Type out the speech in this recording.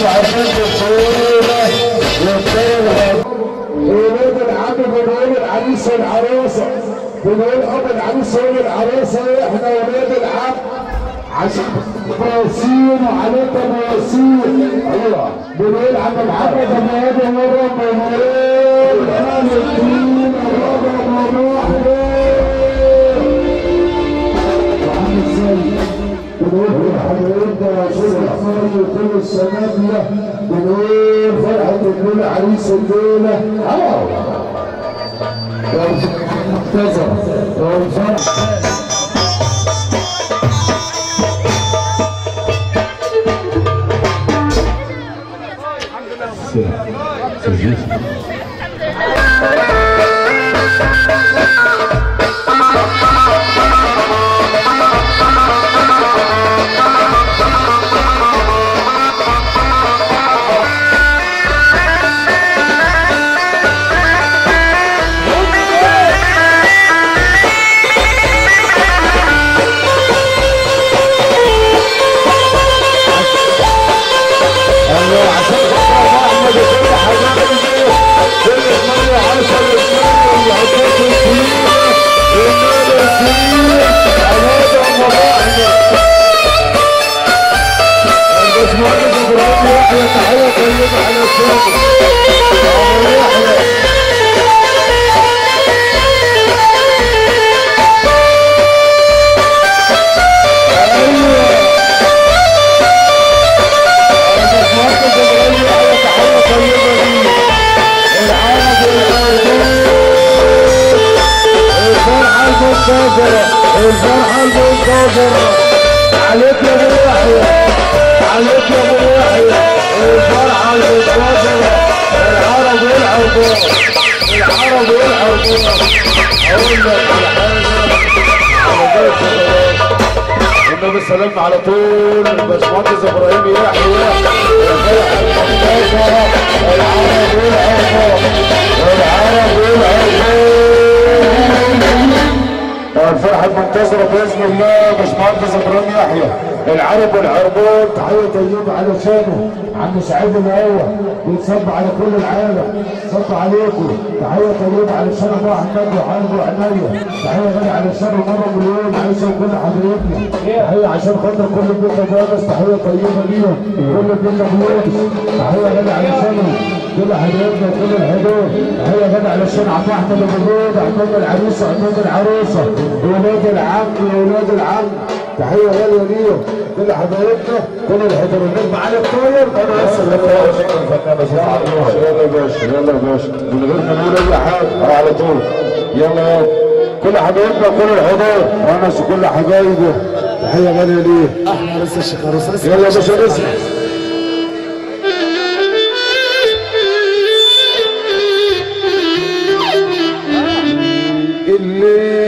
عشان الصورة والطيرة. ولاد العم بنقول العريس والعروسة، بنقول أب العريس والعروسة إحنا ولاد العم عشان مواسير وعليك مواسير. أيوه بنقول عم العم ده مرة بنقول أهل الدين الرابع مروح بنقول حضرتك يا شيخ احمد وكل السنابله. بنقول فرحه الليله عريس الليله. منتظر الفرحة المنتظرة. عليك يا ابو يحيى، عليك يا ابو يحيى. الفرحة المنتظرة. العرب والعربان، العرب والعربان. اقول لك على حاجة، النبي السلام على طول الباشمهندس ابراهيم يحيى. الفرحة المنتظرة. العرب والعربان، العرب والعربان. الفرحة المنتظرة بإذن الله باشمهندس إبراهيم يحيى. العرب والعربون تحية طيبة علشانه عم سعيد الأول بيتصب على كل العالم. صب عليكم تحية طيبة علشان أبو أحمد وحرب وعناية. تحية غالية علشان مرة مليون عايشة وكل حبايبنا. تحية عشان خاطر كل بيت بونس. تحية طيبة ليهم كل بيت بونس. تحية غالية علشانهم كل حبايبنا وكل الحدود. تحية غالية علشان عم أحمد الجدود، عمام العريس وعمام العروسة، ولاد العم وولاد العم. تحية غالية ليهم كل حبايبنا كل الحضور. النجم علي الطاير. انا لسه يلا يا باشا، يلا يا باشا من غير ما نقول اي حاجه على طول. يلا كل حبايبنا وكل الحضور ونس وكل حبايبه. تحية غالية ليه. احنا لسه الشيخ عروس. يلا يا باشا اسمع. الليل